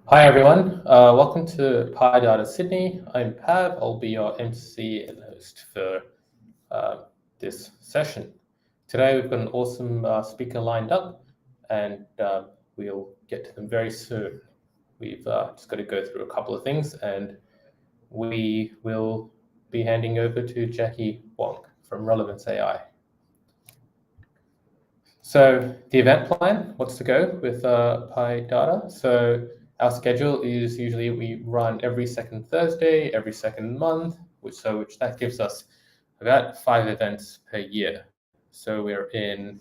Hi everyone, welcome to PyData Sydney. I'm Pav, I'll be your MC and host for this session. Today we've got an awesome speaker lined up and we'll get to them very soon. We've just got to go through a couple of things and we will be handing over to Jacky Wong from Relevance AI. So the event plan, what's to go with PyData? So our schedule is usually we run every second Thursday, every second month, which that gives us about 5 events per year. So we're in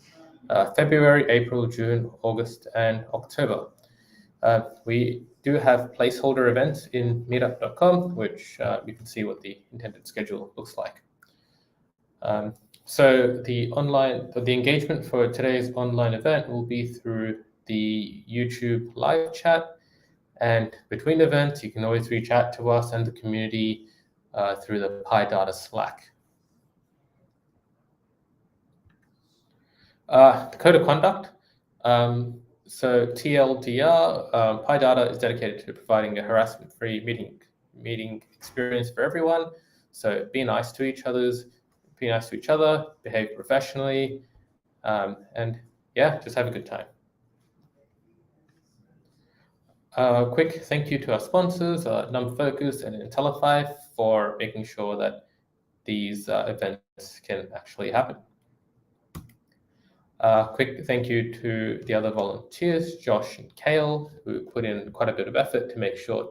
February, April, June, August, and October. We do have placeholder events in meetup.com, which you can see what the intended schedule looks like. So the engagement for today's online event will be through the YouTube live chat, and between events, you can always reach out to us and the community through the PyData Slack. The code of conduct. So TLDR, PyData is dedicated to providing a harassment-free meeting experience for everyone. So be nice to each other, behave professionally, and yeah, just have a good time. Quick thank you to our sponsors, NumFocus and Intellify, for making sure that these events can actually happen. Quick thank you to the other volunteers, Josh and Kale, who put in quite a bit of effort to make sure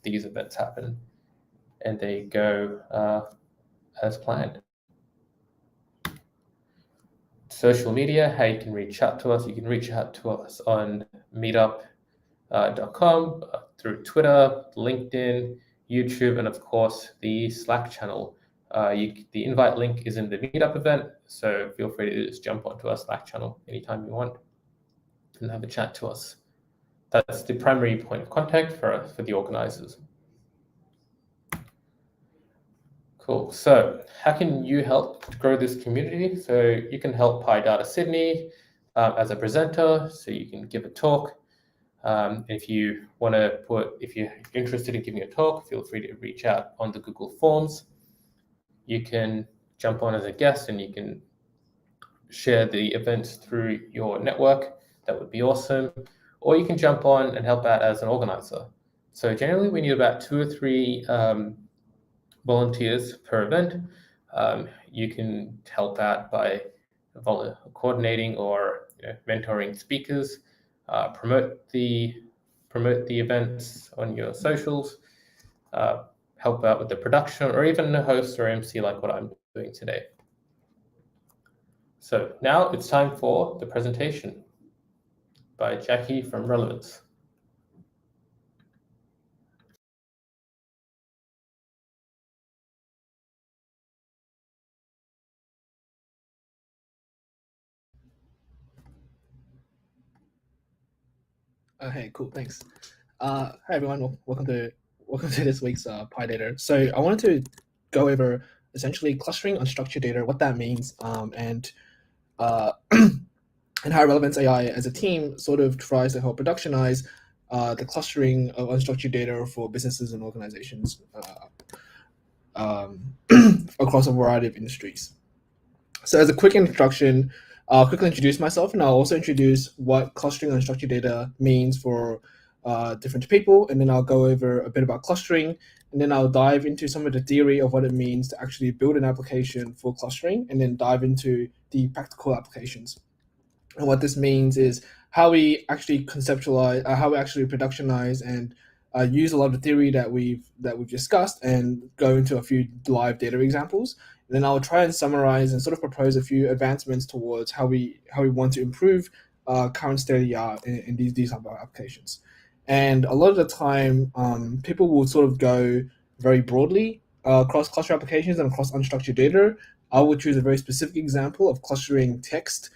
these events happen and they go as planned. Social media, how you can reach out to us. You can reach out to us on meetup.com, through Twitter, LinkedIn, YouTube, and of course the Slack channel. The invite link is in the meetup event, so feel free to just jump onto our Slack channel anytime you want and have a chat to us. That's the primary point of contact for the organizers. Cool. So how can you help to grow this community? So you can help PyData Sydney as a presenter, so you can give a talk. If you're interested in giving a talk, feel free to reach out on the Google Forms. You can jump on as a guest and you can share the events through your network. That would be awesome. Or you can jump on and help out as an organizer. So generally we need about 2 or 3 volunteers per event. You can help out by coordinating or mentoring speakers, promote the events on your socials, help out with the production, or even a host or MC like what I'm doing today. So now it's time for the presentation by Jacky from Relevance. Hey, cool, thanks. Hi everyone, welcome to this week's PyData. So I wanted to go over essentially clustering unstructured data, what that means, and and how Relevance AI as a team sort of tries to help productionize the clustering of unstructured data for businesses and organizations across a variety of industries. So as a quick introduction, I'll quickly introduce myself, and I'll also introduce what clustering unstructured data means for different people, and then I'll go over a bit about clustering, and then I'll dive into some of the theory of what it means to actually build an application for clustering, and then dive into the practical applications. And what this means is how we actually conceptualize, how we actually productionize and use a lot of the theory that we've discussed, and go into a few live data examples. And then I'll try and summarize and sort of propose a few advancements towards how we want to improve current state of the art in these type of applications. And a lot of the time, people will sort of go very broadly across cluster applications and across unstructured data. I will choose a very specific example of clustering text,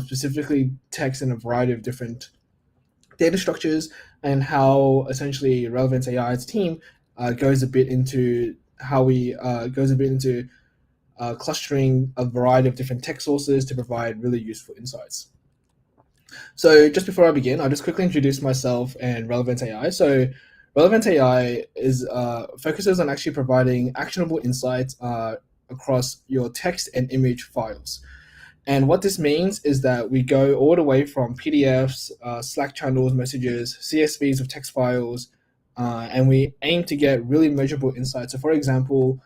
specifically text in a variety of different data structures, and how essentially Relevance AI's team goes a bit into clustering a variety of different text sources to provide really useful insights. So just before I begin, I'll just quickly introduce myself and Relevance AI. So Relevance AI is focuses on actually providing actionable insights across your text and image files. And what this means is that we go all the way from PDFs, Slack channels, messages, CSVs of text files, and we aim to get really measurable insights. So, for example,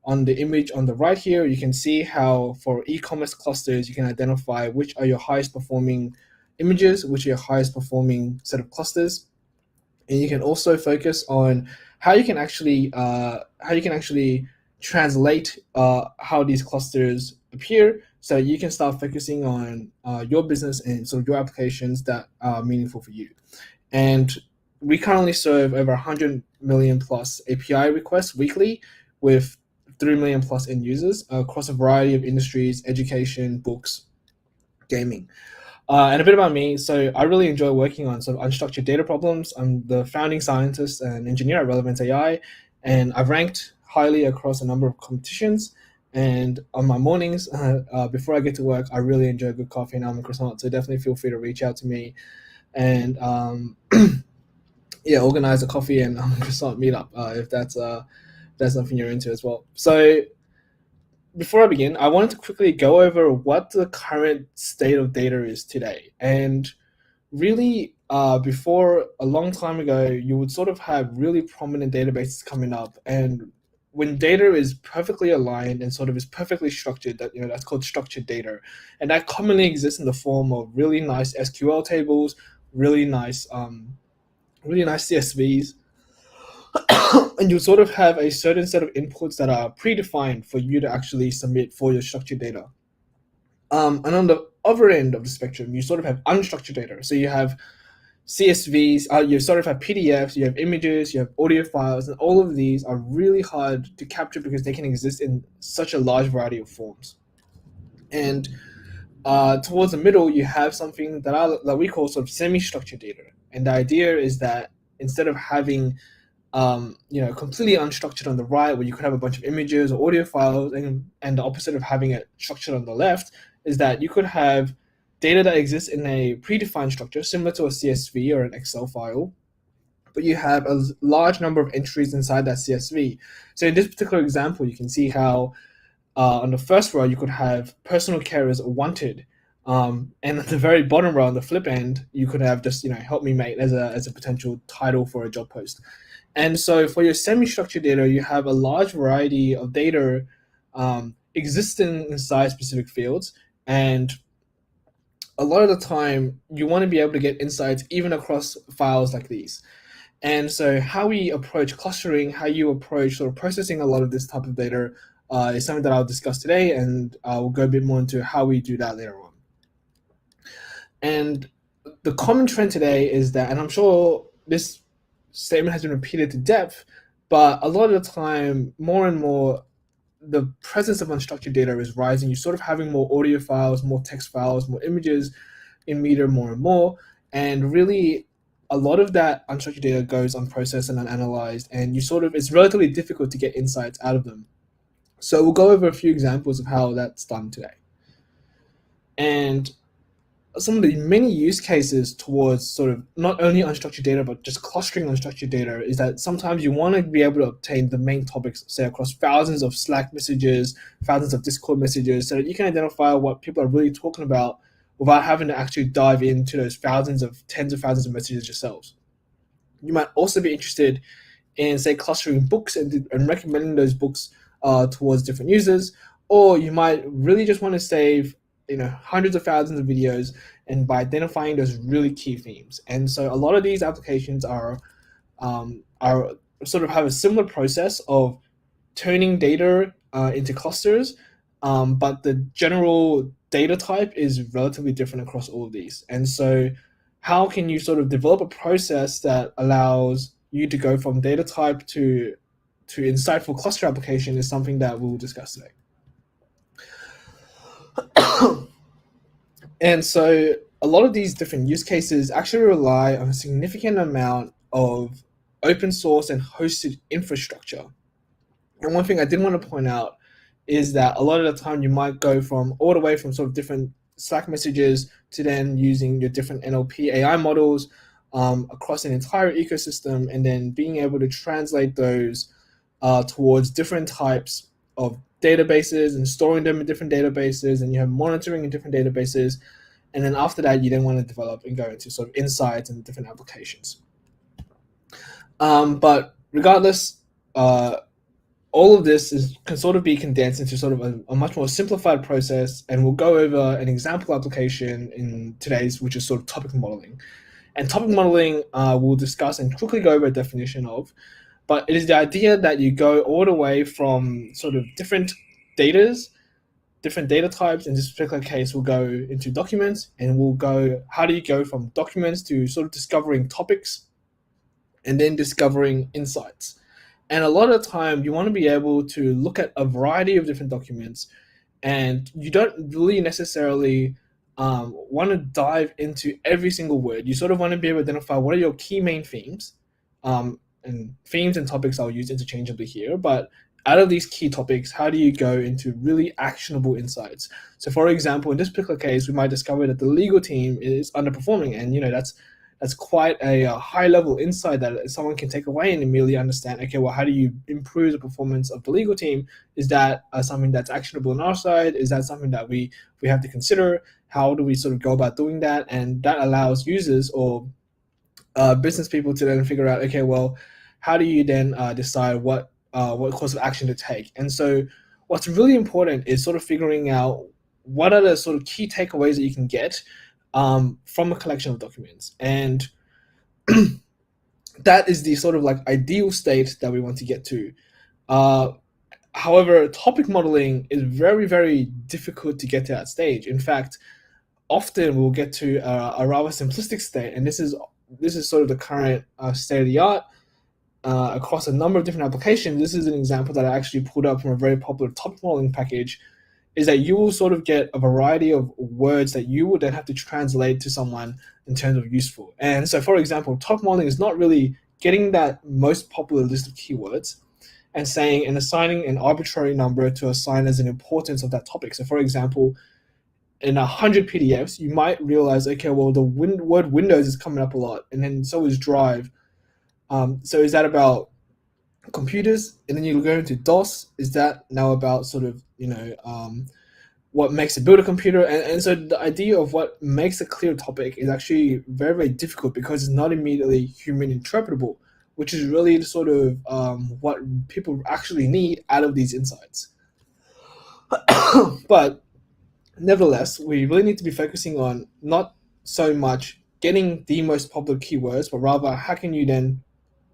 on the image on the right here, you can see how for e-commerce clusters, you can identify which are your highest performing images, which are your highest performing set of clusters, and you can also focus on how you can actually translate how these clusters appear, so you can start focusing on your business and sort of your applications that are meaningful for you. And we currently serve over 100 million plus API requests weekly with 3 million plus end users across a variety of industries: education, books, gaming. And a bit about me. So I really enjoy working on sort of unstructured data problems. I'm the founding scientist and engineer at Relevance AI, and I've ranked highly across a number of competitions. And on my mornings, before I get to work, I really enjoy good coffee and almond croissant. So definitely feel free to reach out to me and yeah, organize a coffee and almond croissant meetup if that's something you're into as well. So before I begin, I wanted to quickly go over what the current state of data is today. And really, before a long time ago, you would sort of have really prominent databases coming up, and when data is perfectly aligned and sort of is perfectly structured, that's called structured data, and that commonly exists in the form of really nice SQL tables, really nice CSVs, and you sort of have a certain set of inputs that are predefined for you to actually submit for your structured data. And on the other end of the spectrum, you sort of have unstructured data. So you have CSVs, you sort of have PDFs, you have images, you have audio files, and all of these are really hard to capture because they can exist in such a large variety of forms. And towards the middle, you have something that we call sort of semi-structured data. And the idea is that instead of having completely unstructured on the right, where you could have a bunch of images or audio files, and the opposite of having it structured on the left is that you could have data that exists in a predefined structure, similar to a CSV or an Excel file, but you have a large number of entries inside that CSV. So in this particular example, you can see how on the first row you could have personal care is wanted, and at the very bottom row on the flip end, you could have just help me mate as a potential title for a job post. And so for your semi-structured data, you have a large variety of data existing inside specific fields. And a lot of the time, you want to be able to get insights even across files like these. And so how we approach clustering, how you approach sort of processing a lot of this type of data is something that I'll discuss today, and we'll go a bit more into how we do that later on. And the common trend today is that, and I'm sure this statement has been repeated to depth, but a lot of the time, more and more, the presence of unstructured data is rising. You're sort of having more audio files, more text files, more images in Meter more and more. And really, a lot of that unstructured data goes unprocessed and unanalyzed, and it's relatively difficult to get insights out of them. So we'll go over a few examples of how that's done today. And some of the many use cases towards sort of not only unstructured data, but just clustering unstructured data is that sometimes you want to be able to obtain the main topics, say across thousands of Slack messages, thousands of Discord messages, so that you can identify what people are really talking about without having to actually dive into those tens of thousands of messages yourselves. You might also be interested in, say, clustering books and recommending those books towards different users, or you might really just want to save hundreds of thousands of videos, and by identifying those really key themes. And so a lot of these applications are sort of have a similar process of turning data into clusters, but the general data type is relatively different across all of these. And so how can you sort of develop a process that allows you to go from data type to insightful cluster application is something that we'll discuss today. And so a lot of these different use cases actually rely on a significant amount of open source and hosted infrastructure. And one thing I did want to point out is that a lot of the time you might go from all the way from sort of different Slack messages to then using your different NLP AI models across an entire ecosystem, and then being able to translate those towards different types of databases and storing them in different databases, and you have monitoring in different databases. And then after that, you then want to develop and go into sort of insights and different applications. But regardless, all of this can sort of be condensed into sort of a much more simplified process, and we'll go over an example application in today's, which is sort of topic modeling. And topic modeling we'll discuss and quickly go over a definition of, but it is the idea that you go all the way from sort of different data types. In this particular case, we'll go into documents, and we'll go, how do you go from documents to sort of discovering topics and then discovering insights. And a lot of the time, you want to be able to look at a variety of different documents, and you don't really necessarily want to dive into every single word. You sort of want to be able to identify what are your key main themes. And themes and topics I'll use interchangeably here, but out of these key topics, how do you go into really actionable insights? So for example, in this particular case, we might discover that the legal team is underperforming, and that's quite a high level insight that someone can take away and immediately understand, okay, well, how do you improve the performance of the legal team? Is that something that's actionable on our side? Is that something that we have to consider? How do we sort of go about doing that? And that allows users or business people to then figure out, okay, well, how do you then decide what course of action to take? And so what's really important is sort of figuring out what are the sort of key takeaways that you can get from a collection of documents. And that is the sort of like ideal state that we want to get to. However, topic modeling is very, very difficult to get to that stage. In fact, often we'll get to a rather simplistic state, and this is sort of the current state of the art across a number of different applications. This is an example that I actually pulled up from a very popular topic modeling package, is that you will sort of get a variety of words that you would then have to translate to someone in terms of useful. And so, for example, topic modeling is not really getting that most popular list of keywords and saying and assigning an arbitrary number to assign as an importance of that topic. So, for example, in 100 PDFs, you might realize, okay, well, the word Windows is coming up a lot, and then so is Drive. So is that about computers? And then you go into DOS. Is that now about sort of, what makes a build a computer? And so the idea of what makes a clear topic is actually very, very difficult because it's not immediately human interpretable, which is really sort of what people actually need out of these insights. But nevertheless, we really need to be focusing on not so much getting the most popular keywords, but rather how can you then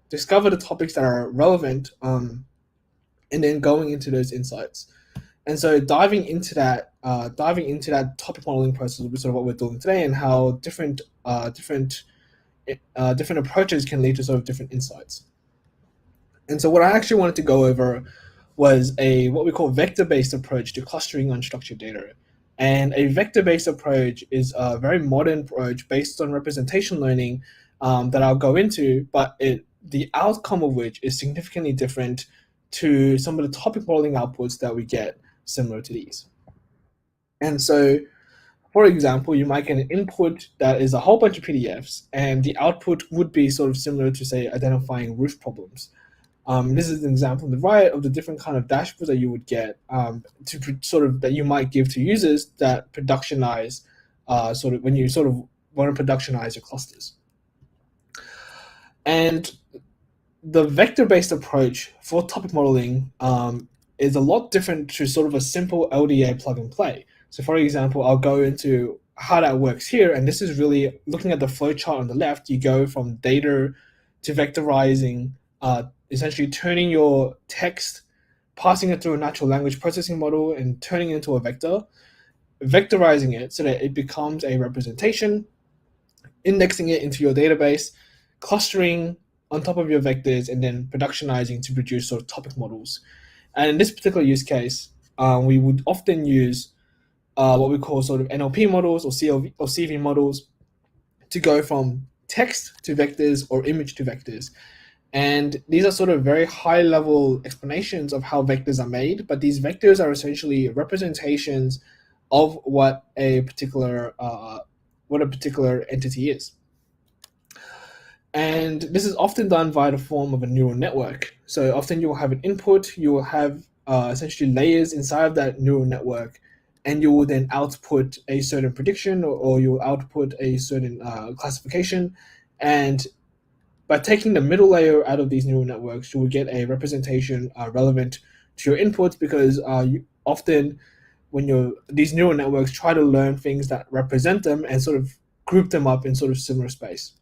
discover the topics that are relevant and then going into those insights. And so diving into that topic modeling process is sort of what we're doing today, and how different approaches can lead to sort of different insights. And so what I actually wanted to go over was what we call vector-based approach to clustering unstructured data. And a vector-based approach is a very modern approach based on representation learning that I'll go into, but the outcome of which is significantly different to some of the topic modeling outputs that we get similar to these. And so, for example, you might get an input that is a whole bunch of PDFs, and the output would be sort of similar to, say, identifying roof problems. This is an example on the right of the different kind of dashboards that you would get that you might give to users that productionize when you sort of want to productionize your clusters. And the vector-based approach for topic modeling is a lot different to sort of a simple LDA plug and play. So for example, I'll go into how that works here, and this is really looking at the flowchart on the left. You go from data to vectorizing, essentially turning your text, passing it through a natural language processing model and turning it into a vector, vectorizing it so that it becomes a representation, indexing it into your database, clustering on top of your vectors, and then productionizing to produce sort of topic models. And in this particular use case, we would often use what we call sort of NLP models or CV models to go from text to vectors or image to vectors. And these are sort of very high level explanations of how vectors are made, but these vectors are essentially representations of what a particular entity is. And this is often done via the form of a neural network. So often you will have an input, you will have essentially layers inside of that neural network, and you will then output a certain prediction, or you will output a certain classification. And by taking the middle layer out of these neural networks, you will get a representation relevant to your inputs, because you often, when these neural networks try to learn things that represent them and sort of group them up in sort of similar space.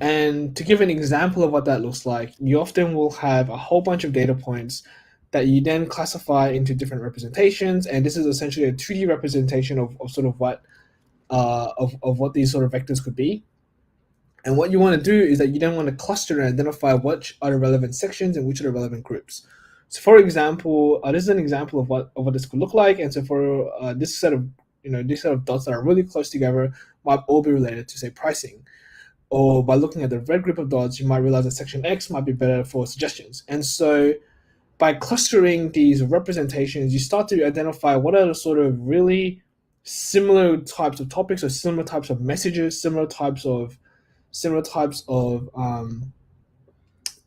And to give an example of what that looks like, you often will have a whole bunch of data points that you then classify into different representations, and this is essentially a 2D representation of sort of what of what these sort of vectors could be. And what you want to do is that you then want to cluster and identify which are the relevant sections and which are the relevant groups. So, for example, this is an example of what this could look like. And so, for this set of dots that are really close together, might all be related to, say, pricing. Or by looking at the red group of dots, you might realize that section X might be better for suggestions. And so, by clustering these representations, you start to identify what are the sort of really similar types of topics, or similar types of messages, similar types of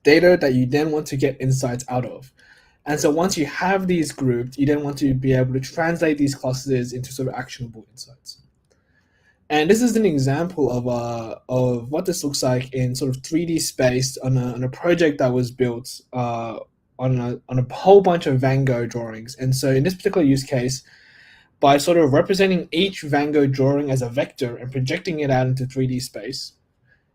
data that you then want to get insights out of. And so once you have these grouped, you then want to be able to translate these clusters into sort of actionable insights. And this is an example of what this looks like in sort of 3D space on a project that was built on a whole bunch of Van Gogh drawings. And so in this particular use case, by sort of representing each Van Gogh drawing as a vector and projecting it out into 3D space,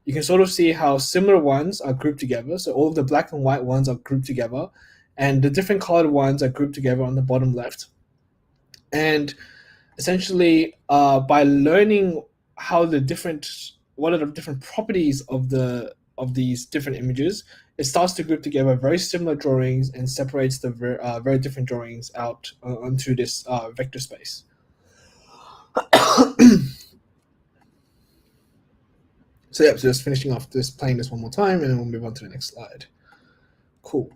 you can sort of see how similar ones are grouped together. So all of the black and white ones are grouped together, and the different colored ones are grouped together on the bottom left. And essentially, by learning what are the different properties of these different images, it starts to group together very similar drawings and separates the very different drawings out onto this vector space. So yeah, so just finishing off this, playing this one more time, and then we'll move on to the next slide. Cool.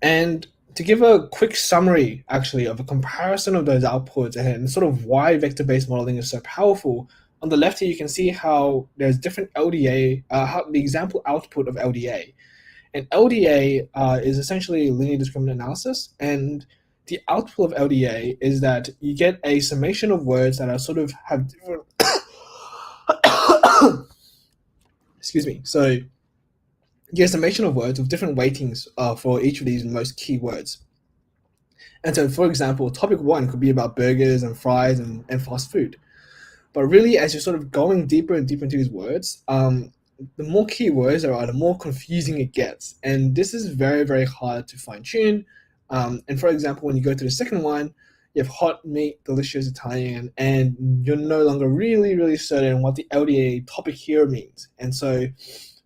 And to give a quick summary, actually, of a comparison of those outputs and sort of why vector-based modeling is so powerful, on the left here you can see how there's different LDA, how the example output of LDA. And LDA is essentially linear discriminant analysis, and the output of LDA is that you get a summation of words that are sort of have different excuse me. So you get a summation of words with different weightings for each of these most key words. And so, for example, topic 1 could be about burgers and fries and fast food. But really, as you're sort of going deeper and deeper into these words, the more keywords there are, the more confusing it gets. And this is very, very hard to fine tune. And for example, when you go to the second one, you have hot meat, delicious Italian, and you're no longer really, really certain what the LDA topic here means. And so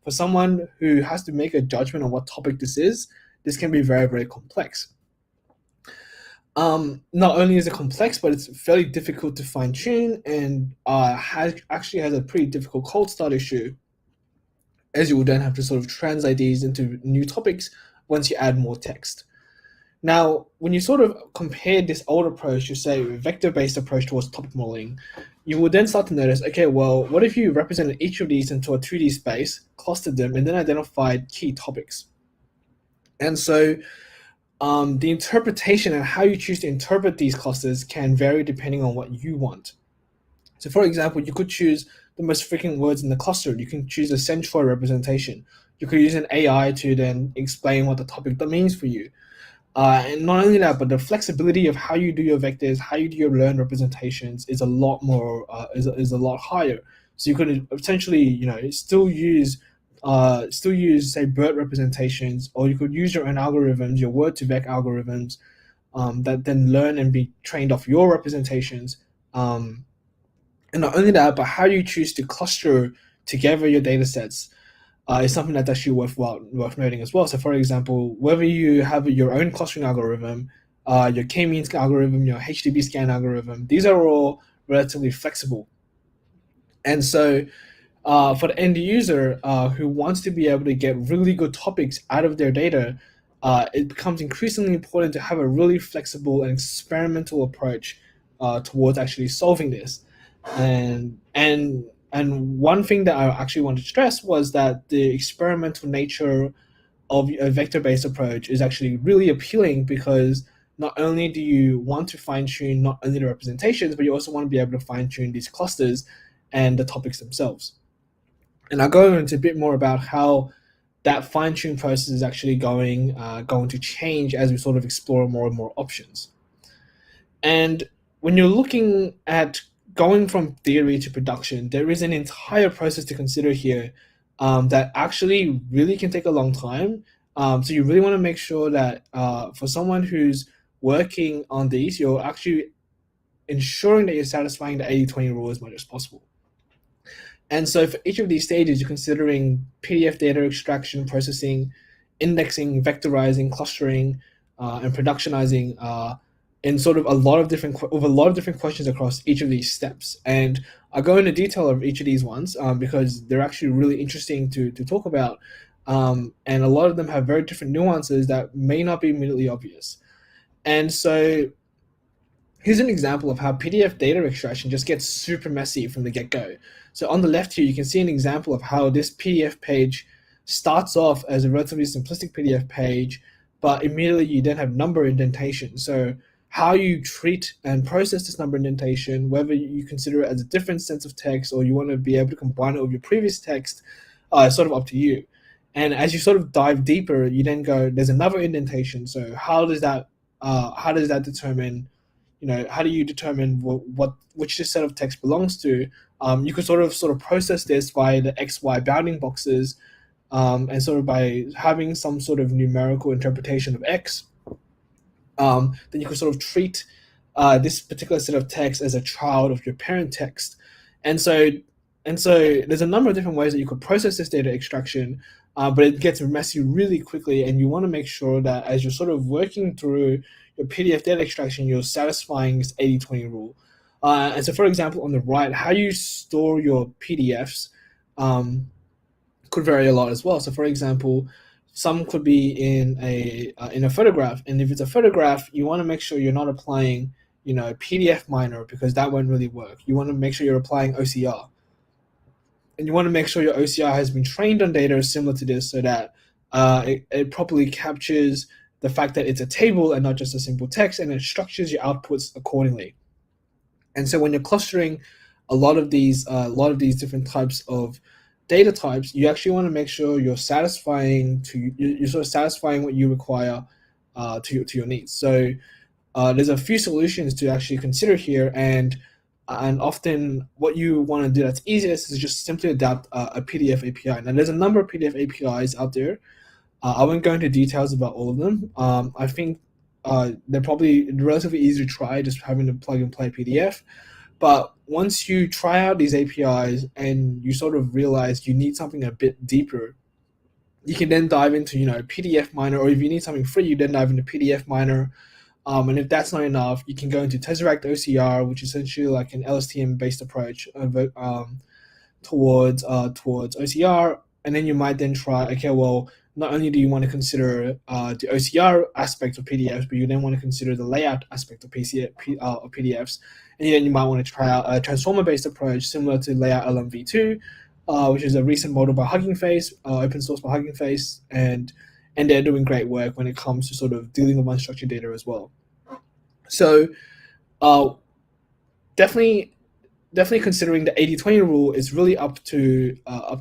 for someone who has to make a judgment on what topic this is, this can be very, very complex. Not only is it complex, but it's fairly difficult to fine tune, and actually has a pretty difficult cold start issue, as you will then have to sort of translate these into new topics once you add more text. Now, when you sort of compare this old approach, you say vector-based approach towards topic modeling, you will then start to notice, okay, well, what if you represented each of these into a 2D space, clustered them, and then identified key topics? And so the interpretation and how you choose to interpret these clusters can vary depending on what you want. So for example, you could choose the most frequent words in the cluster. You can choose a centroid representation. You could use an AI to then explain what the topic means for you. And not only that, but the flexibility of how you do your vectors, how you do your learned representations is a lot more, is a lot higher. So you could essentially, still use say BERT representations, or you could use your own algorithms, your word-to-vec algorithms, that then learn and be trained off your representations. And not only that, but how you choose to cluster together your data sets is something that's actually worth noting as well. So for example, whether you have your own clustering algorithm, your k-means algorithm, your HDB scan algorithm, these are all relatively flexible. And so for the end user who wants to be able to get really good topics out of their data, it becomes increasingly important to have a really flexible and experimental approach towards actually solving this. And one thing that I actually wanted to stress was that the experimental nature of a vector-based approach is actually really appealing, because not only do you want to fine-tune not only the representations, but you also want to be able to fine-tune these clusters and the topics themselves. And I'll go into a bit more about how that fine-tune process is actually going to change as we sort of explore more and more options. And when you're looking at going from theory to production, there is an entire process to consider here that actually really can take a long time. So you really want to make sure that for someone who's working on these, you're actually ensuring that you're satisfying the 80-20 rule as much as possible. And so for each of these stages, you're considering PDF data extraction, processing, indexing, vectorizing, clustering, and productionizing in sort of a lot of different questions across each of these steps. And I'll go into detail of each of these ones because they're actually really interesting to talk about. And a lot of them have very different nuances that may not be immediately obvious. And so here's an example of how PDF data extraction just gets super messy from the get-go. So on the left here, you can see an example of how this PDF page starts off as a relatively simplistic PDF page, but immediately you then have number indentation. So how you treat and process this number indentation, whether you consider it as a different sense of text or you want to be able to combine it with your previous text, is sort of up to you. And as you sort of dive deeper, you then go, there's another indentation. So how does that determine, how do you determine which this set of text belongs to? You could sort of process this via the XY bounding boxes, and sort of by having some sort of numerical interpretation of X, then you could sort of treat this particular set of text as a child of your parent text. And so there's a number of different ways that you could process this data extraction, but it gets messy really quickly, and you want to make sure that as you're sort of working through your PDF data extraction, you're satisfying this 80-20 rule. And so, for example, on the right, how you store your PDFs could vary a lot as well. So, for example, some could be in a photograph, and if it's a photograph, you want to make sure you're not applying, PDF miner, because that won't really work. You want to make sure you're applying OCR, and you want to make sure your OCR has been trained on data similar to this, so that it properly captures the fact that it's a table and not just a simple text, and it structures your outputs accordingly. And so when you're clustering a lot of these different types of data types, you actually want to make sure you're satisfying what you require to your needs. So there's a few solutions to actually consider here, and often what you want to do that's easiest is just simply adapt a PDF API. Now there's a number of PDF APIs out there. I won't go into details about all of them. I think they're probably relatively easy to try, just having to plug and play PDF. But once you try out these APIs and you sort of realize you need something a bit deeper, you can then dive into PDF miner, or if you need something free, you then dive into PDF miner. And if that's not enough, you can go into Tesseract OCR, which is essentially like an LSTM-based approach towards OCR. And then you might then try, okay, well, not only do you want to consider the OCR aspect of PDFs, but you then want to consider the layout aspect of PDFs. And then you might want to try out a transformer-based approach similar to Layout LMV2, which is a recent model by Hugging Face, open source by Hugging Face, and they're doing great work when it comes to sort of dealing with unstructured data as well. So definitely considering the 80-20 rule is really up to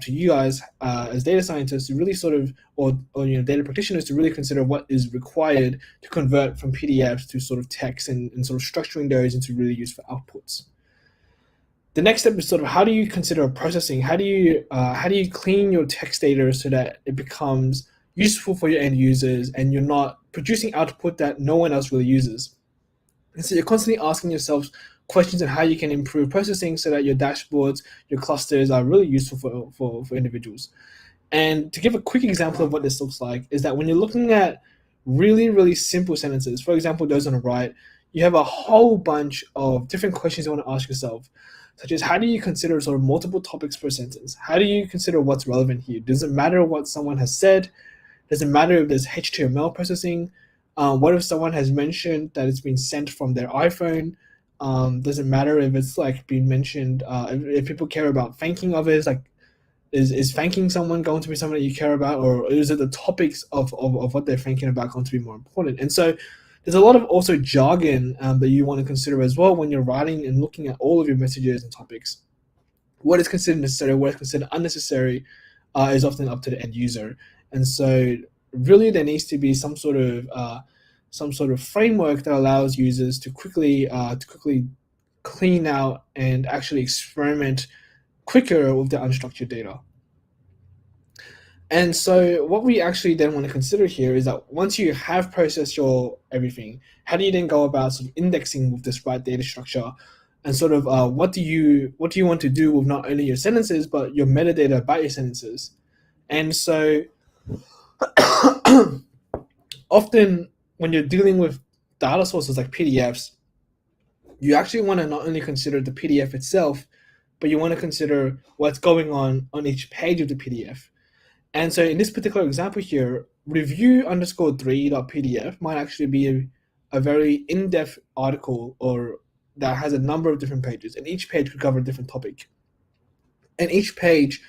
you guys as data scientists to really sort of, or data practitioners, to really consider what is required to convert from PDFs to sort of text, and sort of structuring those into really useful outputs. The next step is sort of, how do you consider processing? How do you clean your text data so that it becomes useful for your end users and you're not producing output that no one else really uses? And so you're constantly asking yourself questions on how you can improve processing so that your dashboards, your clusters are really useful for individuals. And to give a quick example of what this looks like is that when you're looking at really, really simple sentences, for example, those on the right, you have a whole bunch of different questions you want to ask yourself, such as, how do you consider sort of multiple topics per sentence? How do you consider what's relevant here? Does it matter what someone has said? Doesn't matter if there's HTML processing. What if someone has mentioned that it's been sent from their iPhone? Doesn't matter if it's like being mentioned. If people care about thanking others, like is thanking someone going to be something that you care about, or is it the topics of what they're thinking about going to be more important? And so there's a lot of also jargon that you want to consider as well when you're writing and looking at all of your messages and topics. What is considered necessary, what is considered unnecessary, is often up to the end user. And so really there needs to be some sort of framework that allows users to quickly clean out and actually experiment quicker with the unstructured data. And so what we actually then want to consider here is that once you have processed your everything, how do you then go about sort of indexing with this right data structure, and sort of what do you want to do with not only your sentences but your metadata about your sentences? And so often when you're dealing with data sources like PDFs, you actually want to not only consider the PDF itself, but you want to consider what's going on each page of the PDF. And so in this particular example here, review_3.pdf might actually be a very in-depth article or that has a number of different pages, and each page could cover a different topic. And each page,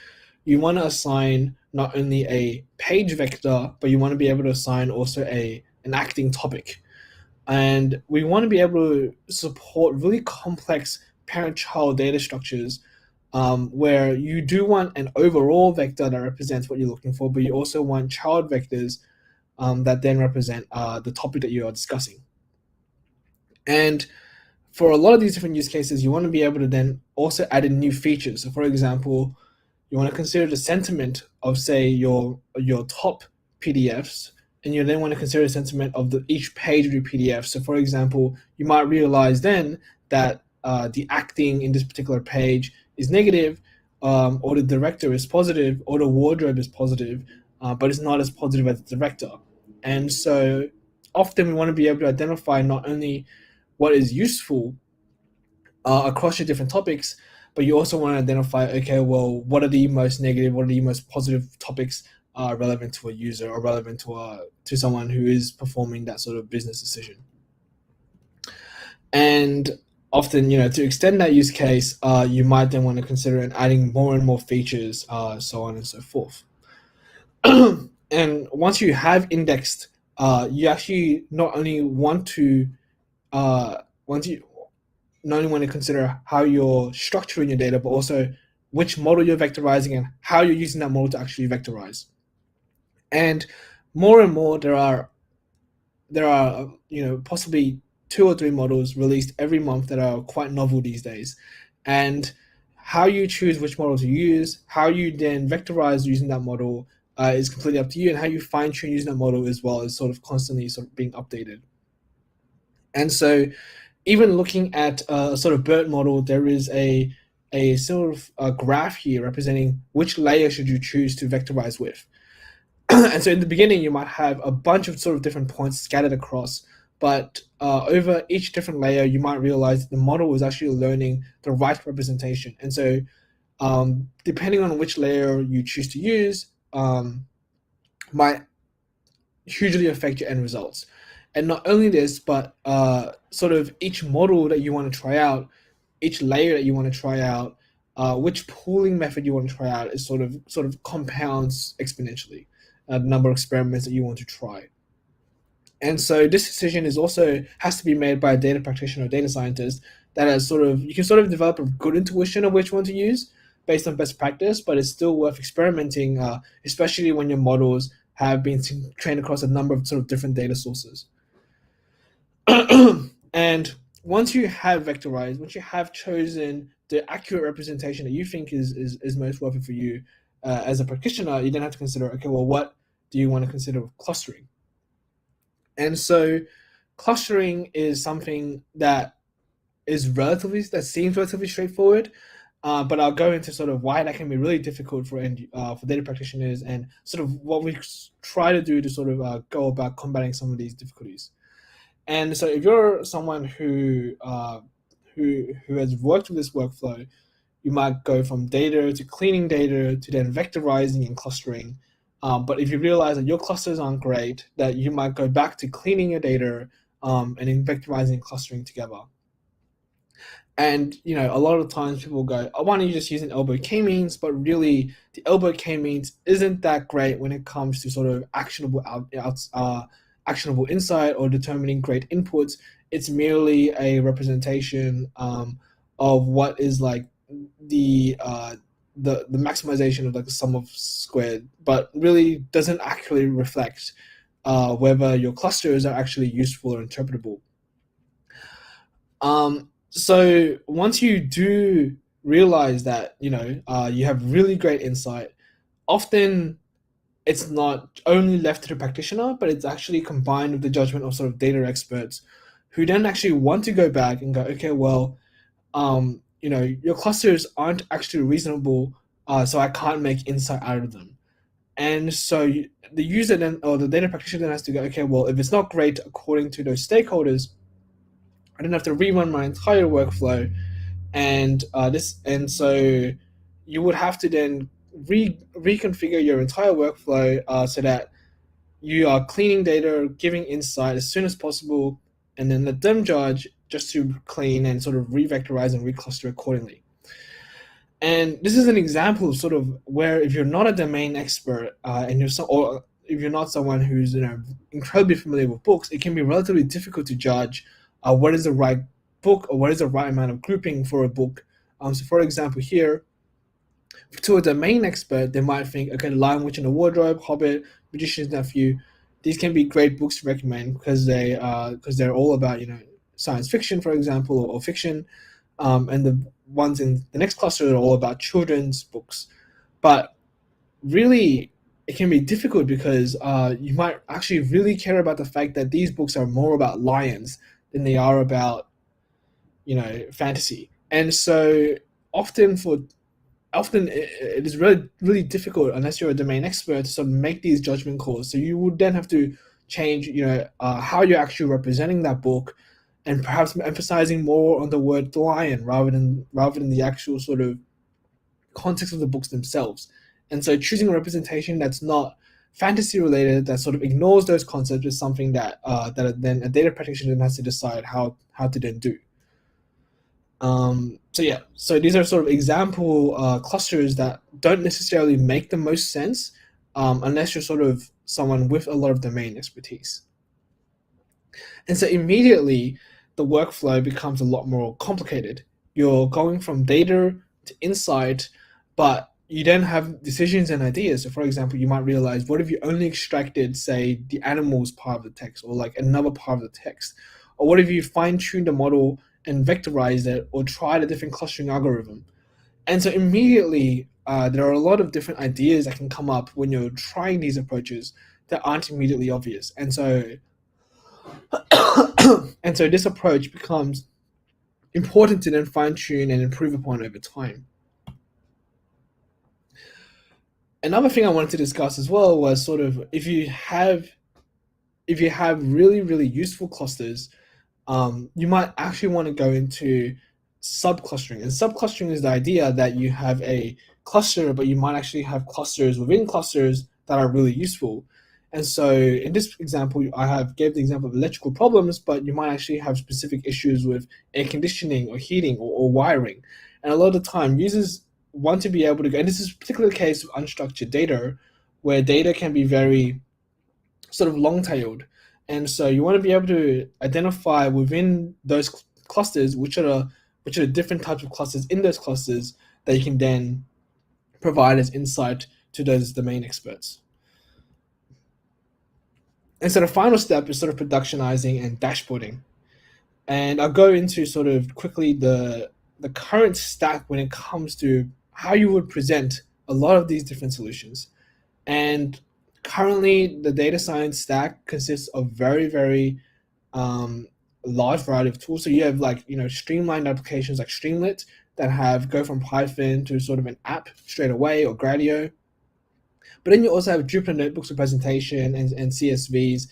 you want to assign not only a page vector, but you want to be able to assign also an acting topic. And we want to be able to support really complex parent-child data structures where you do want an overall vector that represents what you're looking for, but you also want child vectors that then represent the topic that you are discussing. And for a lot of these different use cases, you want to be able to then also add in new features. So for example, you want to consider the sentiment of, say, your top PDFs, and you then want to consider the sentiment of each page of your PDF. So for example, you might realize then that the acting in this particular page is negative, or the director is positive, or the wardrobe is positive, but it's not as positive as the director. And so often we want to be able to identify not only what is useful across your different topics, but you also want to identify, okay, well, what are the most negative, what are the most positive topics relevant to a user or relevant to someone who is performing that sort of business decision. And often, to extend that use case, you might then want to consider adding more and more features, so on and so forth. And once you have indexed, you actually not only want to consider how you're structuring your data, but also which model you're vectorizing and how you're using that model to actually vectorize. And more, there are possibly 2 or 3 models released every month that are quite novel these days. And how you choose which model to use, how you then vectorize using that model is completely up to you, and how you fine-tune using that model as well is sort of constantly sort of being updated. And so even looking at a sort of BERT model, there is a sort of a graph here representing which layer should you choose to vectorize with. And so in the beginning, you might have a bunch of sort of different points scattered across, but over each different layer, you might realize the model is actually learning the right representation. And so depending on which layer you choose to use, might hugely affect your end results. And not only this, but sort of each model that you want to try out, each layer that you want to try out, which pooling method you want to try out is sort of compounds exponentially the number of experiments that you want to try. And so this decision has to be made by a data practitioner or data scientist that has you can sort of develop a good intuition of which one to use based on best practice, but it's still worth experimenting, especially when your models have been trained across a number of sort of different data sources. And once you have vectorized, once you have chosen the accurate representation that you think is most worth it for you as a practitioner, you then have to consider, okay, well, what do you want to consider with clustering? And so clustering is something that seems relatively straightforward, but I'll go into sort of why that can be really difficult for data practitioners, and sort of what we try to do to sort of go about combating some of these difficulties. And so if you're someone who has worked with this workflow, you might go from data to cleaning data to then vectorizing and clustering. But if you realize that your clusters aren't great, that you might go back to cleaning your data and then vectorizing clustering together. And a lot of times people go, "Oh, why don't you just use an elbow k-means?" But really, the elbow k-means isn't that great when it comes to sort of actionable insight or determining great inputs. It's merely a representation of what is like the maximization of like the sum of squared, but really doesn't actually reflect whether your clusters are actually useful or interpretable. So once you do realize that you have really great insight, often it's not only left to the practitioner, but it's actually combined with the judgment of sort of data experts who then actually want to go back and go, okay, well, your clusters aren't actually reasonable, so I can't make insight out of them. And so the user then, or the data practitioner then has to go, okay, well, if it's not great according to those stakeholders, I don't have to rerun my entire workflow, and so you would have to then reconfigure your entire workflow so that you are cleaning data, giving insight as soon as possible, and then let them judge just to clean and sort of revectorize and recluster accordingly. And this is an example of sort of where if you're not a domain expert and or if you're not someone who's incredibly familiar with books, it can be relatively difficult to judge what is the right book or what is the right amount of grouping for a book. So for example here, to a domain expert, they might think, okay, The Lion, Witch and the Wardrobe, Hobbit, Magician's Nephew, these can be great books to recommend because they're all about science fiction, for example, or fiction, and the ones in the next cluster are all about children's books. But really, it can be difficult because you might actually really care about the fact that these books are more about lions than they are about fantasy. And so often it is really, really difficult unless you're a domain expert to sort of make these judgment calls. So you would then have to change, how you're actually representing that book, and perhaps emphasizing more on the word lion rather than the actual sort of context of the books themselves. And so choosing a representation that's not fantasy related, that sort of ignores those concepts, is something that then a data practitioner then has to decide how to then do. So these are sort of example clusters that don't necessarily make the most sense unless you're sort of someone with a lot of domain expertise. And so immediately the workflow becomes a lot more complicated. You're going from data to insight, but you then have decisions and ideas. So for example, you might realize, what if you only extracted, say, the animals part of the text, or like another part of the text? Or what if you fine-tuned the model and vectorized it, or tried a different clustering algorithm? And so immediately there are a lot of different ideas that can come up when you're trying these approaches that aren't immediately obvious. And so this approach becomes important to then fine-tune and improve upon over time. Another thing I wanted to discuss as well was sort of if you have really, really useful clusters, you might actually want to go into subclustering. And subclustering is the idea that you have a cluster, but you might actually have clusters within clusters that are really useful. And so in this example, gave the example of electrical problems, but you might actually have specific issues with air conditioning or heating or wiring. And a lot of the time, users want to be able to go, and this is a particular case of unstructured data, where data can be very sort of long-tailed. And so you want to be able to identify within those clusters which are the different types of clusters in those clusters that you can then provide as insight to those domain experts. And so the final step is sort of productionizing and dashboarding. And I'll go into sort of quickly the current stack when it comes to how you would present a lot of these different solutions. And currently, the data science stack consists of very, very large variety of tools. So you have streamlined applications like Streamlit that go from Python to sort of an app straight away, or Gradio. But then you also have Jupyter notebooks for presentation and CSVs,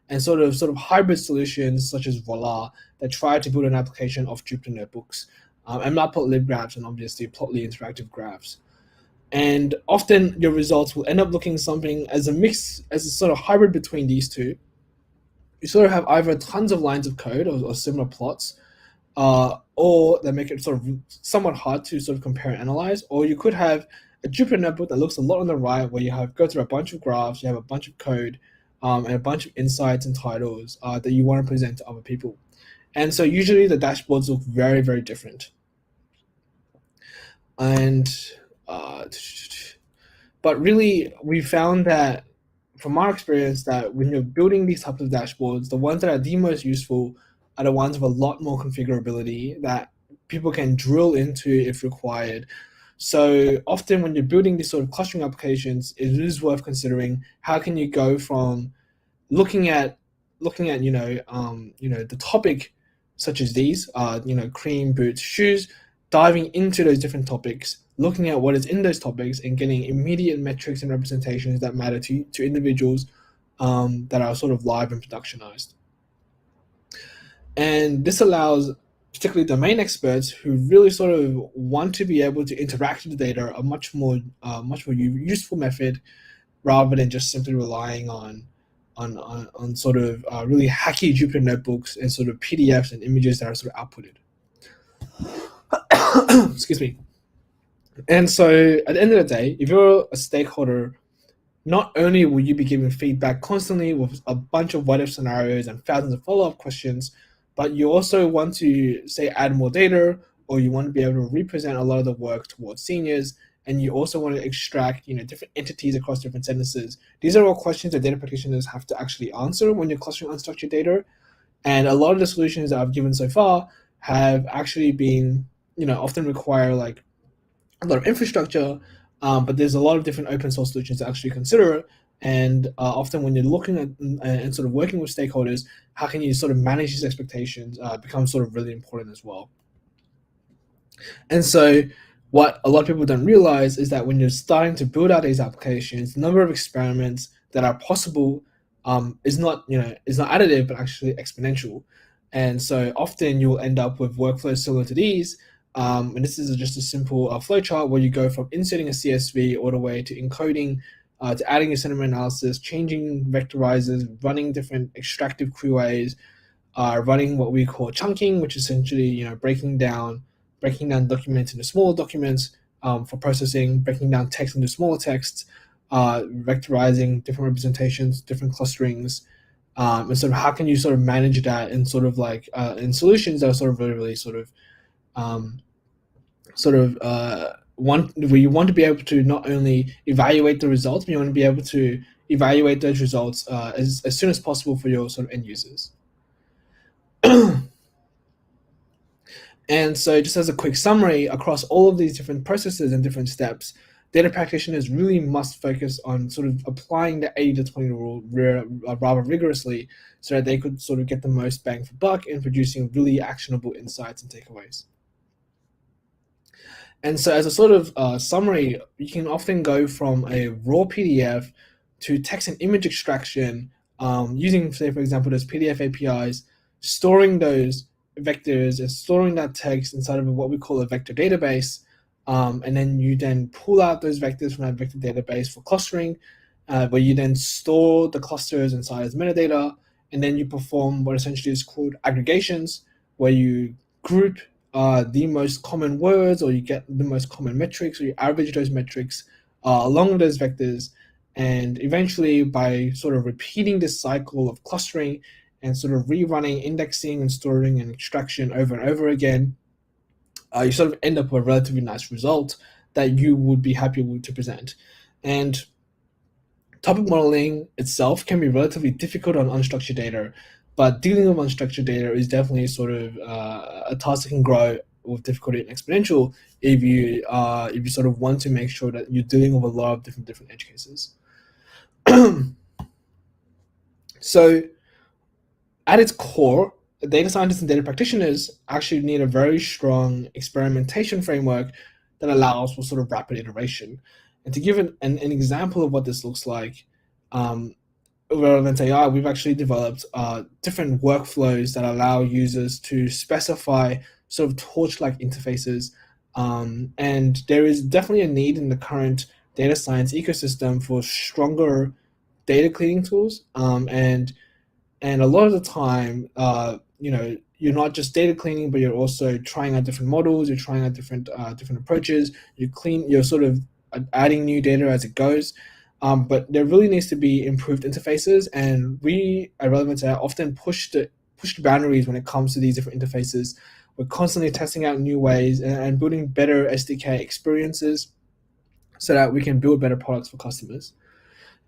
and sort of hybrid solutions such as Voila that try to build an application of Jupyter notebooks, and Matplotlib graphs, and obviously Plotly interactive graphs. And often your results will end up looking something as a mix, as a sort of hybrid between these two. You sort of have either tons of lines of code or similar plots, or that make it sort of somewhat hard to sort of compare and analyze. Or you could have a Jupyter notebook that looks a lot on the right, where you have go through a bunch of graphs, you have a bunch of code, and a bunch of insights and titles that you want to present to other people. And so usually the dashboards look very, very different. And but really, we found that from our experience that when you're building these types of dashboards, the ones that are the most useful are the ones with a lot more configurability that people can drill into if required. So often when you're building these sort of clustering applications, it is worth considering how can you go from looking at the topic such as these cream, boots, shoes, diving into those different topics, looking at what is in those topics and getting immediate metrics and representations that matter to individuals that are sort of live and productionized. And this allows particularly domain experts who really sort of want to be able to interact with the data a much more useful method, rather than just simply relying on sort of really hacky Jupyter notebooks and sort of PDFs and images that are sort of outputted. Excuse me. And so at the end of the day, if you're a stakeholder, not only will you be giving feedback constantly with a bunch of what if scenarios and thousands of follow-up questions, but you also want to, say, add more data, or you want to be able to represent a lot of the work towards seniors, and you also want to extract different entities across different sentences. These are all questions that data practitioners have to actually answer when you're clustering unstructured data. And a lot of the solutions that I've given so far have actually been, often require like a lot of infrastructure, but there's a lot of different open source solutions to actually consider. And often when you're looking at and sort of working with stakeholders, how can you sort of manage these expectations becomes sort of really important as well. And so what a lot of people don't realize is that when you're starting to build out these applications, the number of experiments that are possible is not additive, but actually exponential. And so often you'll end up with workflows similar to these. And this is just a simple flowchart where you go from inserting a CSV all the way to encoding, to adding a sentiment analysis, changing vectorizers, running different extractive queries, running what we call chunking, which is essentially breaking down documents into smaller documents for processing, breaking down text into smaller texts, vectorizing different representations, different clusterings, and sort of how can you sort of manage that in sort of like in solutions that are sort of really, really sort of where you want to be able to not only evaluate the results, but you want to be able to evaluate those results as soon as possible for your sort of end users. And so just as a quick summary, across all of these different processes and different steps, data practitioners really must focus on sort of applying the 80-20 rule rather rigorously, so that they could sort of get the most bang for buck in producing really actionable insights and takeaways. And so as a sort of summary, you can often go from a raw PDF to text and image extraction using, say, for example, those PDF APIs, storing those vectors and storing that text inside of what we call a vector database. And then you then pull out those vectors from that vector database for clustering, where you then store the clusters inside as metadata. And then you perform what essentially is called aggregations, where you group the most common words, or you get the most common metrics, or you average those metrics along those vectors. And eventually, by sort of repeating this cycle of clustering and sort of rerunning indexing and storing and extraction over and over again, you sort of end up with a relatively nice result that you would be happy to present. And topic modeling itself can be relatively difficult on unstructured data, but dealing with unstructured data is definitely sort of a task that can grow with difficulty and exponential if you sort of want to make sure that you're dealing with a lot of different edge cases. So at its core, data scientists and data practitioners actually need a very strong experimentation framework that allows for sort of rapid iteration. And to give an example of what this looks like, Relevance AI, we've actually developed different workflows that allow users to specify sort of torch-like interfaces And there is definitely a need in the current data science ecosystem for stronger data cleaning tools. And a lot of the time, you're not just data cleaning, but you're also trying out different models. You're trying out different approaches. You're sort of adding new data as it goes. But there really needs to be improved interfaces, and we at Relevance AI often push the boundaries when it comes to these different interfaces. We're constantly testing out new ways and building better SDK experiences so that we can build better products for customers.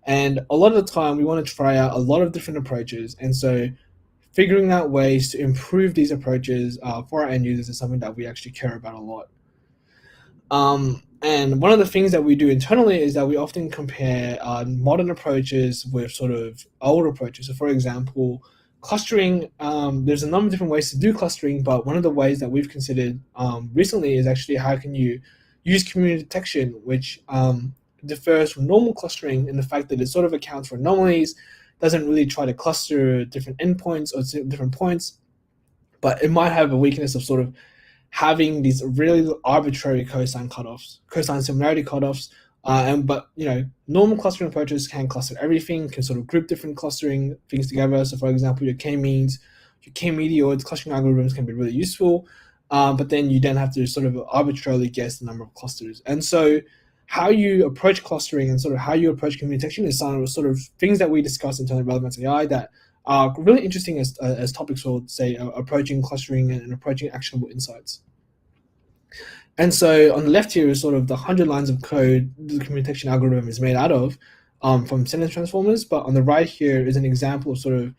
And a lot of the time, we want to try out a lot of different approaches. And so figuring out ways to improve these approaches for our end users is something that we actually care about a lot. And one of the things that we do internally is that we often compare modern approaches with sort of old approaches. So for example, clustering, there's a number of different ways to do clustering, but one of the ways that we've considered recently is actually how can you use community detection, which differs from normal clustering in the fact that it sort of accounts for anomalies, doesn't really try to cluster different endpoints or different points, but it might have a weakness of sort of having these really arbitrary cosine similarity cutoffs. But normal clustering approaches can cluster everything, can sort of group different clustering things together. So for example, your k-means, your k-meteoroids, clustering algorithms can be really useful. But then you then have to sort of arbitrarily guess the number of clusters. And so how you approach clustering and sort of how you approach community detection is some sort of things that we discuss in terms of Relevance AI that are really interesting as topics for, say, approaching clustering and approaching actionable insights. And so on the left here is sort of the 100 lines of code the community detection algorithm is made out of from sentence transformers. But on the right here is an example of sort of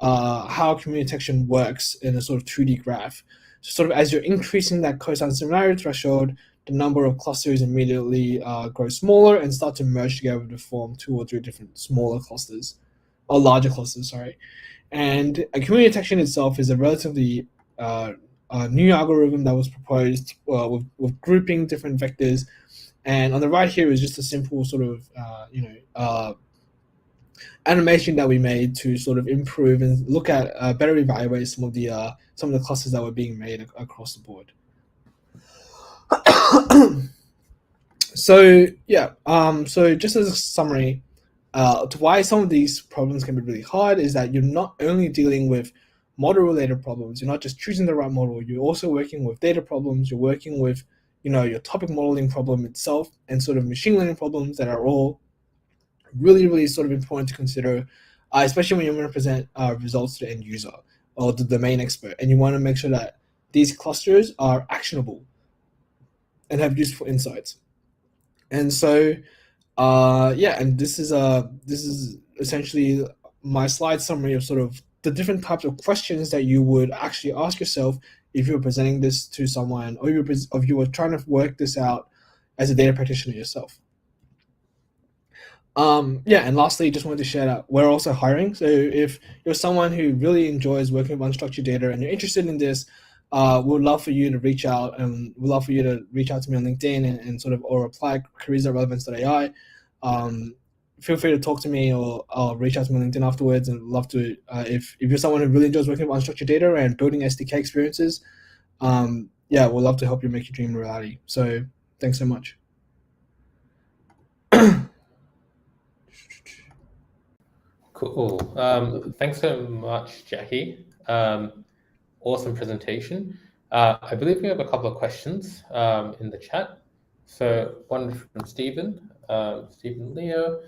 how community detection works in a sort of 2D graph. So sort of as you're increasing that cosine similarity threshold, the number of clusters immediately grow smaller and start to merge together to form 2 or 3 different smaller clusters, or larger clusters, sorry. And a community detection itself is a relatively new algorithm that was proposed with grouping different vectors. And on the right here is just a simple sort of animation that we made to sort of improve and look at better evaluate some of the clusters that were being made across the board. So just as a summary, to why some of these problems can be really hard is that you're not only dealing with model-related problems, you're not just choosing the right model, you're also working with data problems, you're working with your topic modeling problem itself and sort of machine learning problems that are all really, really sort of important to consider, especially when you want to present results to the end user or the domain expert, and you want to make sure that these clusters are actionable and have useful insights. And so and this is essentially my slide summary of sort of the different types of questions that you would actually ask yourself if you were presenting this to someone, or if you were trying to work this out as a data practitioner yourself. And lastly, just wanted to share that we're also hiring. So if you're someone who really enjoys working with unstructured data and you're interested in this, we'd love for you to reach out, and we'd love for you to reach out to me on LinkedIn and sort of, or apply careers@relevance.ai. Feel free to talk to me or reach out to me on LinkedIn afterwards, and love to, if you're someone who really enjoys working with unstructured data and building SDK experiences, we'd love to help you make your dream a reality. So thanks so much. Cool. Thanks so much, Jacky. Awesome presentation. I believe we have a couple of questions in the chat. So one from Stephen Leo.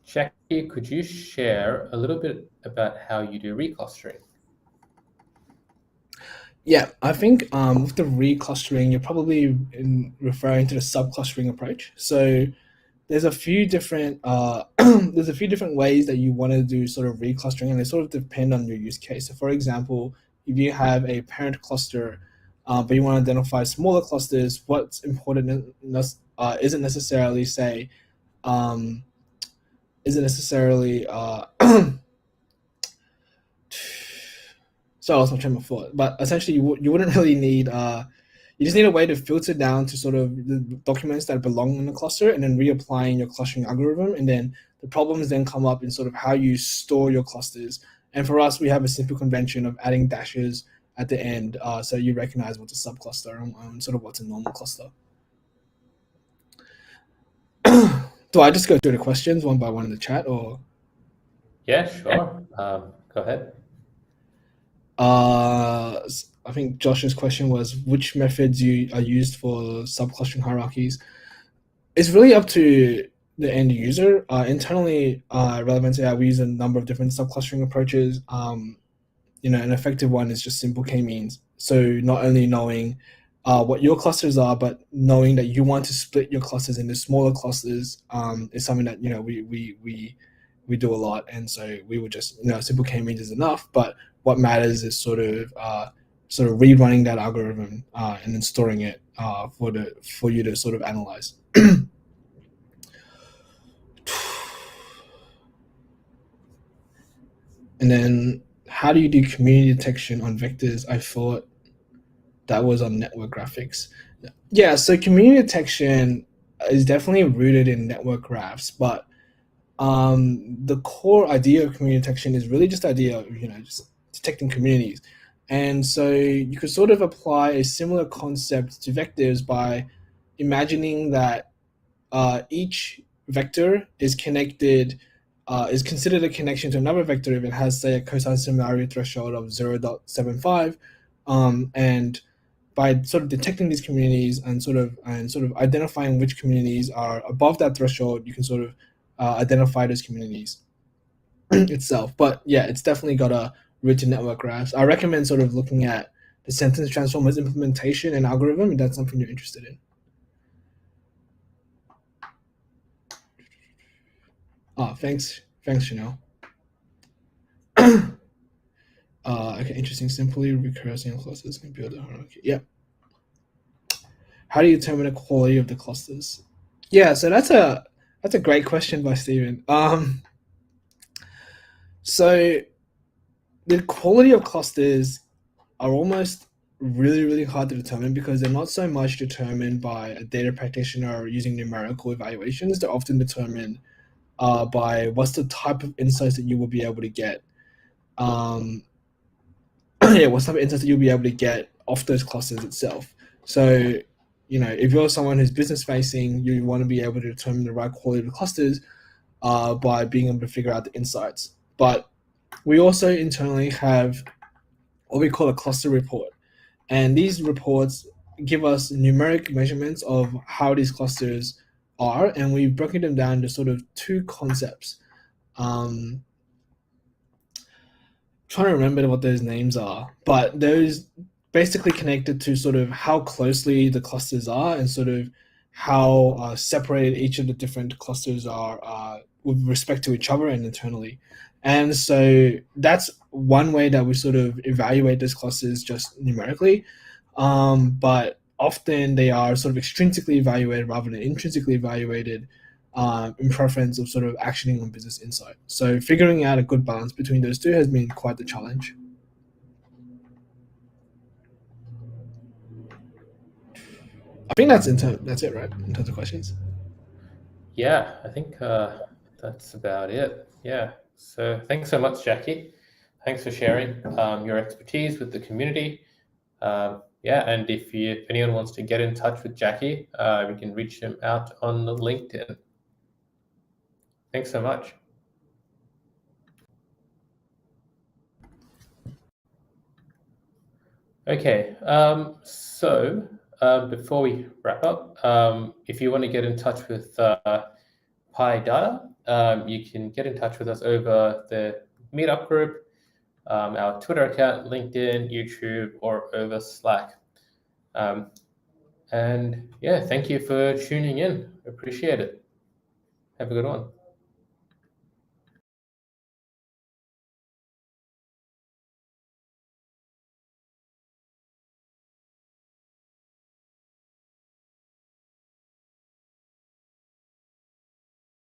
Jacky, could you share a little bit about how you do reclustering? Yeah, I think with the reclustering, you're probably referring to the subclustering approach. So there's a few different ways that you want to do sort of reclustering, and they sort of depend on your use case. So for example, if you have a parent cluster, but you want to identify smaller clusters, what's important isn't necessarily so I lost my train of thought. But essentially, you wouldn't really need you just need a way to filter down to sort of the documents that belong in the cluster, and then reapplying your clustering algorithm. And then the problems then come up in sort of how you store your clusters. And for us, we have a simple convention of adding dashes at the end, so you recognize what's a subcluster and sort of what's a normal cluster. Do I just go through the questions one by one in the chat, or? Yeah, sure. Go ahead. I think Josh's question was which methods are used for subclustering hierarchies. It's really up to the end user. Internally, Relevance AI, we use a number of different subclustering approaches. An effective one is just simple k-means. So not only knowing what your clusters are, but knowing that you want to split your clusters into smaller clusters is something that we do a lot. And so we would just simple k-means is enough. But what matters is sort of rerunning that algorithm and then storing it for you to sort of analyze. And then, how do you do community detection on vectors? I thought that was on network graphics. Yeah, so community detection is definitely rooted in network graphs, but the core idea of community detection is really just the idea of just detecting communities. And so you could sort of apply a similar concept to vectors by imagining that each vector is connected, is considered a connection to another vector if it has, say, a cosine similarity threshold of 0.75, and by sort of detecting these communities and sort of identifying which communities are above that threshold, you can sort of identify those communities itself. But yeah, it's definitely got a root in network graphs. I recommend sort of looking at the sentence transformers implementation and algorithm if that's something you're interested in. Thanks, Chanel. Okay, interesting. Simply recursing clusters can build a hierarchy. Yep. How do you determine the quality of the clusters? Yeah, so that's a great question by Steven. So the quality of clusters are almost really hard to determine because they're not so much determined by a data practitioner using numerical evaluations. They're often determined by what's the type of insights that you will be able to get. What type of insights that you'll be able to get off those clusters itself. So, if you're someone who's business facing, you want to be able to determine the right quality of the clusters by being able to figure out the insights. But we also internally have what we call a cluster report. And these reports give us numeric measurements of how these clusters are, and we've broken them down to sort of two concepts. Trying to remember what those names are, but those basically connected to sort of how closely the clusters are and sort of how separated each of the different clusters are with respect to each other and internally. And so that's one way that we sort of evaluate those clusters just numerically. But often they are sort of extrinsically evaluated rather than intrinsically evaluated in preference of sort of actioning on business insight. So figuring out a good balance between those two has been quite the challenge. I think that's it, right? In terms of questions. Yeah, I think that's about it. Yeah. So thanks so much, Jacky. Thanks for sharing your expertise with the community. And if anyone wants to get in touch with Jacky, we can reach him out on LinkedIn. Thanks so much. Okay, so before we wrap up, if you want to get in touch with PyData, you can get in touch with us over the Meetup group, our Twitter account, LinkedIn, YouTube, or over Slack. And yeah, thank you for tuning in. Appreciate it. Have a good one.